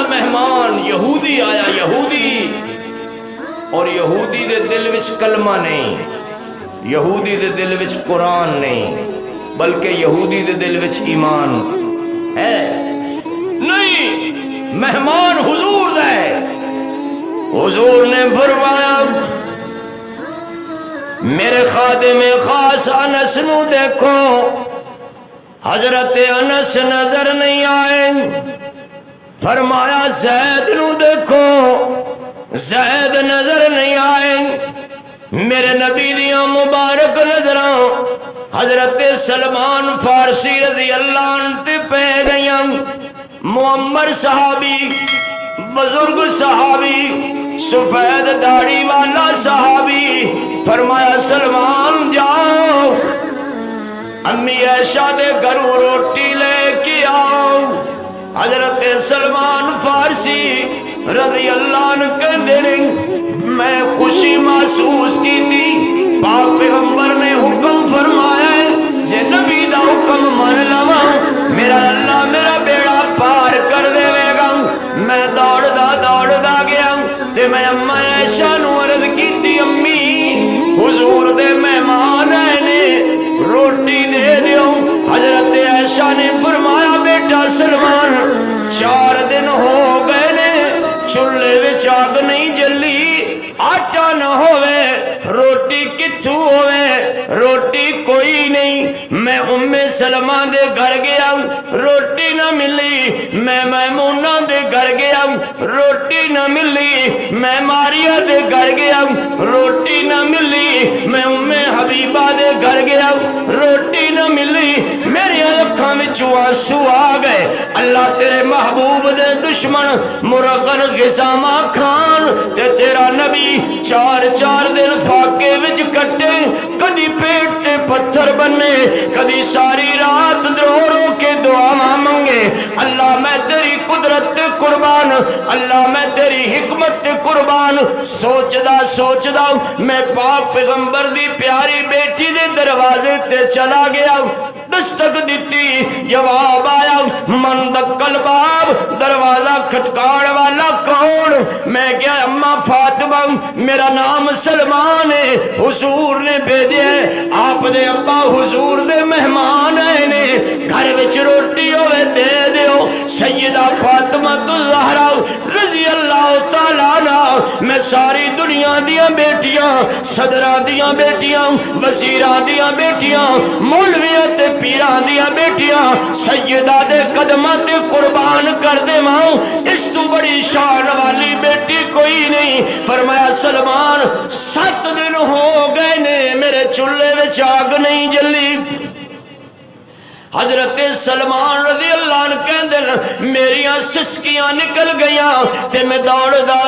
مہمان یہودی آیا، یہودی، اور یہودی دے دل وچ کلمہ نہیں، یہودی دے دل وچ قرآن نہیں، بلکہ یہودی دے دل وچ ایمان ہے نہیں۔ مہمان حضور دے، حضور نے فرمایا میرے خادم خاص انس نو دیکھو، حضرت انس نظر نہیں آئے۔ فرمایا زید نو دیکھو، زید نظر نہیں آئے۔ میرے نبی دیاں مبارک نظراں حضرت سلمان فارسی رضی اللہ عنہ تے پہ گئیاں۔ معمر صحابی، بزرگ صحابی، سفید داڑھی والا صحابی، فرمایا سلمان جاؤ امی عائشہ دے گھروں روٹی لے کے آؤ۔ حضرت سلمان فارسی رضی اللہ عنہ کہندے نے میں خوشی محسوس کی تھی، پاک پیغمبر نے حکم فرمایا جے نبی دا حکم من لواں میرا اللہ میرا بیڑا پار کر دے گا۔ میں دوڑدا گیا تے میں اما عائشہ نو عرض کیتی امی حضور دے مہمان آئے نے، روٹی دے دیو۔ حضرت عائشہ نے فرمایا بیٹا سلمان 4 دن ہو گئے نے چولہے وچ آگ نہیں جلی، آٹا نہ ہوئے، روٹی کتھوں ہوئے، روٹی کوئی نہیں۔ میں ام سلمہ دے گھر گیا روٹی نہ ملی، میں میمونہ دے گھر گیا روٹی نہ ملی، میں ماریا دے گھر گیا روٹی نہ ملی، میں ام حبیبہ دے گھر گیا روٹی نہ ملی۔ میری آنکھاں وچوں آنسو آ گئے۔ اللہ تیرے محبوب دے دشمن مرغن غزامہ کھان تے تیرا نبی 4 دن فاقے وچ کٹے، کدی پیٹ تے پتھر بنے، کدی ساری رات رو کے دعا مانگے۔ اللہ میں تیری قدرت تے قربان، اللہ میں تیری حکمت تے قربان۔ سوچدا میں پاک پیغمبر دی پیاری بیٹی دے دروازے تے چلا گیا، دستک دیتی، جواب آیا من دکل باب، دروازہ کھٹکاڑ والا کون؟ میں کیا اما فاطمہ میرا نام سلمان ہے، حضور نے بھیجے آپ دے ابا حضور دے مہمان آئے نے، گھر وچ روٹی ہوئے دے دیو۔ سیدہ فاطمہ الزہرا رضی اللہ تعالیٰ عنہ میں ساری دنیا دیاں بیٹیاں، صدراں دیاں بیٹیاں، وزیراں دیاں بیٹیاں، مولویاں تے پیراں دیاں بیٹیاں سیدہ دے قدماں تے قربان کر دے ماں، اس تو بڑی شان والی بیٹی کوئی نہیں۔ فرمایا سلمان 7 دن ہو گئے نے میرے چولہے وچ آگ نہیں جلی۔ حضرت سلمان رضی اللہ عنہ کہندے میریاں سسکیاں نکل گئیاں تے میں دوڑدا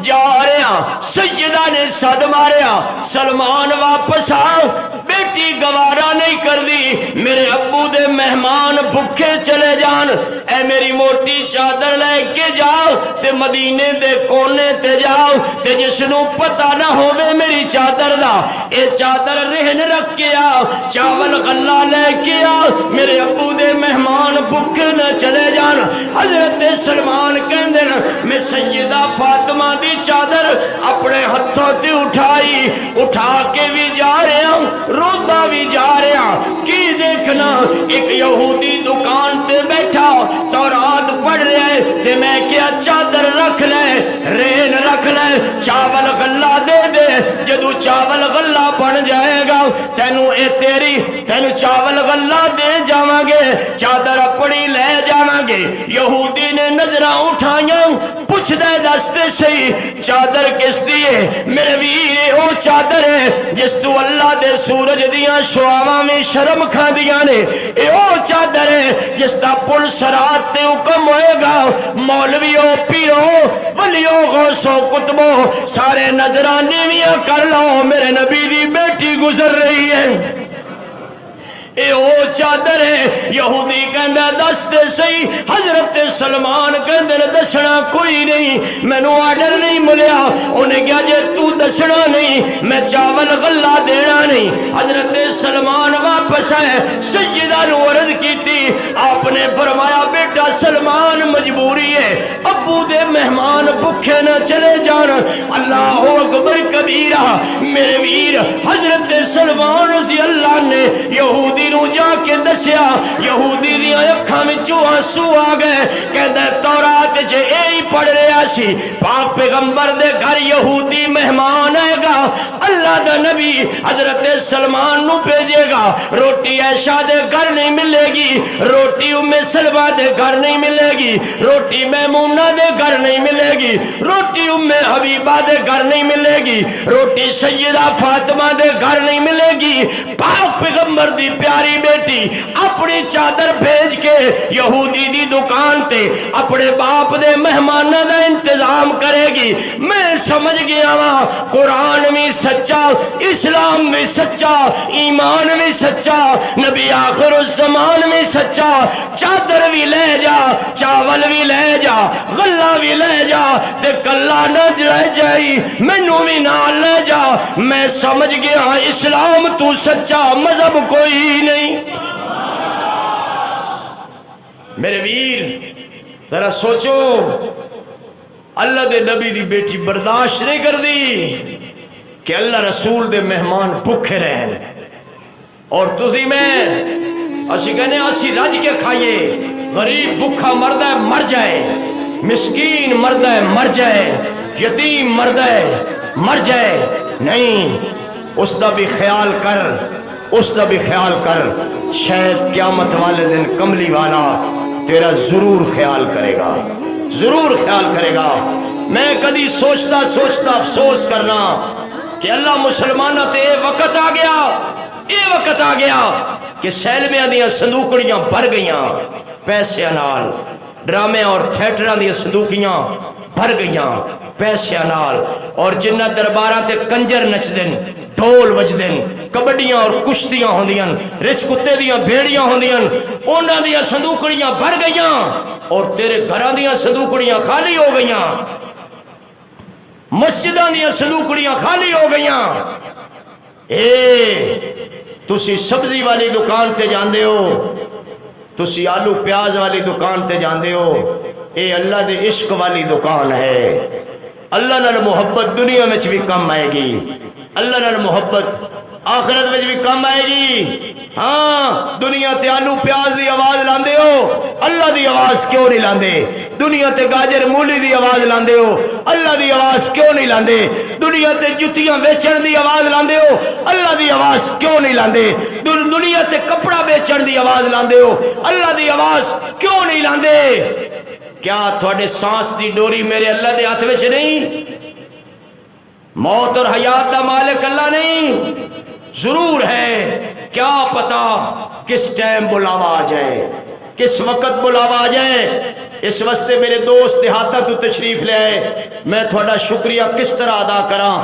جا رہا۔ سیدہ نے صد ماریا سلمان واپس آؤ، بیٹی گوارا نہیں کر دی میرے ابو دے مہمان بھکھے چلے جان، اے میری موٹی چادر لے کے جاؤ تے مدینے دے کونے تے جاؤ تے جس نو پتہ نہ ہووے میری چادر دا اے چادر رہن رکھ کے آؤ، چاول غلہ لے کے آؤ، میرے ابو دے مہمان بھکھے نہ چلے جان۔ حضرت سلمان کہندے میں سیدہ فاطمہ دی چادر اپنے ہتھوں تے اٹھا کے بھی جا رہا ہوں، روتا بھی جا رہا۔ کی دیکھنا ایک یہودی دکان تے بیٹھا تورات پڑھ رہا ہے تے میں کیا چادر رکھ لے، رین رکھ لے، چاول غلہ دے دے، جدو چاول غلہ بن جائے گا تینو چاول غلہ دے جاواں گے، چادر اپنی لے جاواں گے۔ یہودی نے نظراں اٹھائیاں، پوچھ دے دستے صحیح چادر کس دی ہے؟ میرے ویر او چادر ہے جس تو اللہ دے سورج دیاں شعاواں میں شرم کھاندیاں نے، اے او چادر ہے جس دا پل صراط تے حکم ہوئے گا، مولویو پیرو ولیو غوثو کتبو سارے نظران نیویاں کر لو، میرے نبی دی بیٹی گزر رہی ہے۔ اے او چادر ہے۔ یہودی کہندا واسطے سہی حضرت سلمان کہندے نے دسنا کوئی نہیں، مینوں آرڈر نہیں ملیا۔ انہیں کہا جے تو دسنا نہیں میں چاول غلہ دینا نہیں۔ حضرت سلمان واپس آئے، سیدہ نو عرض کیتی، آپ نے فرمایا بیٹا سلمان مجبوری ہے، ابو دے مہمان بھکھے نہ چلے جان۔ اللہ اکبر کبیرہ میرے ویر، حضرت سلمان رضی اللہ نے یہودی نو جا کے دسیا، یہودی دی اکھاں وچوں آنسو آ گئے، کہندا تورات وچ اے پڑھ رہا سی پاک پیغمبر دے گھر یہودی مہمان آئے گا، اللہ دا نبی حضرت سلمان نو بھیجے گا، روٹی عائشہ دے گھر نہیں ملے گی، روٹی ام سلمہ دے گھر نہیں ملے گی، روٹی میمونہ دے گھر نہیں ملے گی، روٹی ام حبیبہ دے گھر نہیں ملے گی، روٹی سیدہ فاطمہ دے گھر نہیں ملے گی۔ پاک پیغمبر دی پیاری بیٹی اپنی چادر بھیج کے یہودی دی دکان تے اپنے باپ دے مہمانہ دا انتظام کرے گی۔ میں سمجھ گیا ہاں قرآن بھی سچا، اسلام بھی سچا، ایمان بھی سچا، نبی آخر الزمان بھی سچا۔ چادر بھی لے جا، چاول بھی لے جا، غلہ بھی لے جا، تے کلا نہ رہ جائی مینوں بھی نہ لے جا۔ میں سمجھ گیا اسلام تو سچا مذہب کوئی نہیں۔ میرے ویر ذرا سوچو، اللہ دے نبی دی بیٹی برداشت نہیں کر دی کہ اللہ رسول دے مہمان بھوکے رہن، اور تسی میں اسی کہنے اسی رج کے کھائیے، غریب بھوکا مردہ ہے مر جائے، مسکین مردہ ہے مر جائے، یتیم مردہ ہے مر جائے، نہیں، اس دا بھی خیال کر، اس دا بھی خیال کر، شاید قیامت والے دن کملی والا تیرا ضرور خیال کرے گا، ضرور خیال کرے گا۔ میں کدی سوچتا افسوس کرنا کہ اللہ مسلمانہ تے اے وقت آ گیا، اے وقت آ گیا کہ سیلمیاں دیاں صندوقڑیاں بھر گئیاں پیسے نال، ڈرامے اور تھیٹراں دیاں صندوقیاں بھر گئیاں پیسے نال، اور جنہ درباراں تے کنجر نچ دن، ڈھول وج دن، کبڈیاں اور کشتیاں ہوندیاں، رچ کتے دیاں بھیڑیاں ہوندیاں، انہاں دیاں صندوقڑیاں بھر گئیاں اور تیرے گھراں دیاں صندوقڑیاں خالی ہو گئیاں، مسجداں دیاں صندوقڑیاں خالی ہو گئیاں۔ تسی سبزی والی دکان تے جاندے ہو، تسی آلو پیاز والی دکان تے جاندے ہو، اے اللہ دے عشق والی دکان ہے۔ اللہ نال محبت دنیا میں بھی کم آئے گی، اللہ نال محبت آخرت میں بھی کم آئے گی۔ ہاں دنیا تے آلو پیاز دی آواز لاندے ہو، اللہ دی آواز کیوں نہیں لاندے؟ دنیا تے گاجر مولی دی آواز لاندے ہو، اللہ دی آواز کیوں نہیں لاندے؟ دنیا تے جتیاں بیچن دی آواز لاندے ہو، اللہ دی آواز کیوں نہیں لاندے؟ دنیا تے کپڑا بیچن دی آواز لاندے ہو، اللہ دی آواز کیوں نہیں لاندے؟ کیا تھوڑے سانس دی ڈوری میرے اللہ دے ہاتھ وچ نہیں؟ موت اور حیات دا مالک اللہ نہیں؟ ضرور ہے، کیا پتا کس ٹائم بلاوا آ جائے، کس وقت بلاوا آ جائے۔ اس واسطے میرے دوست دیہاتہ تو تشریف لے آئے، میں تھوڑا شکریہ کس طرح ادا کراں۔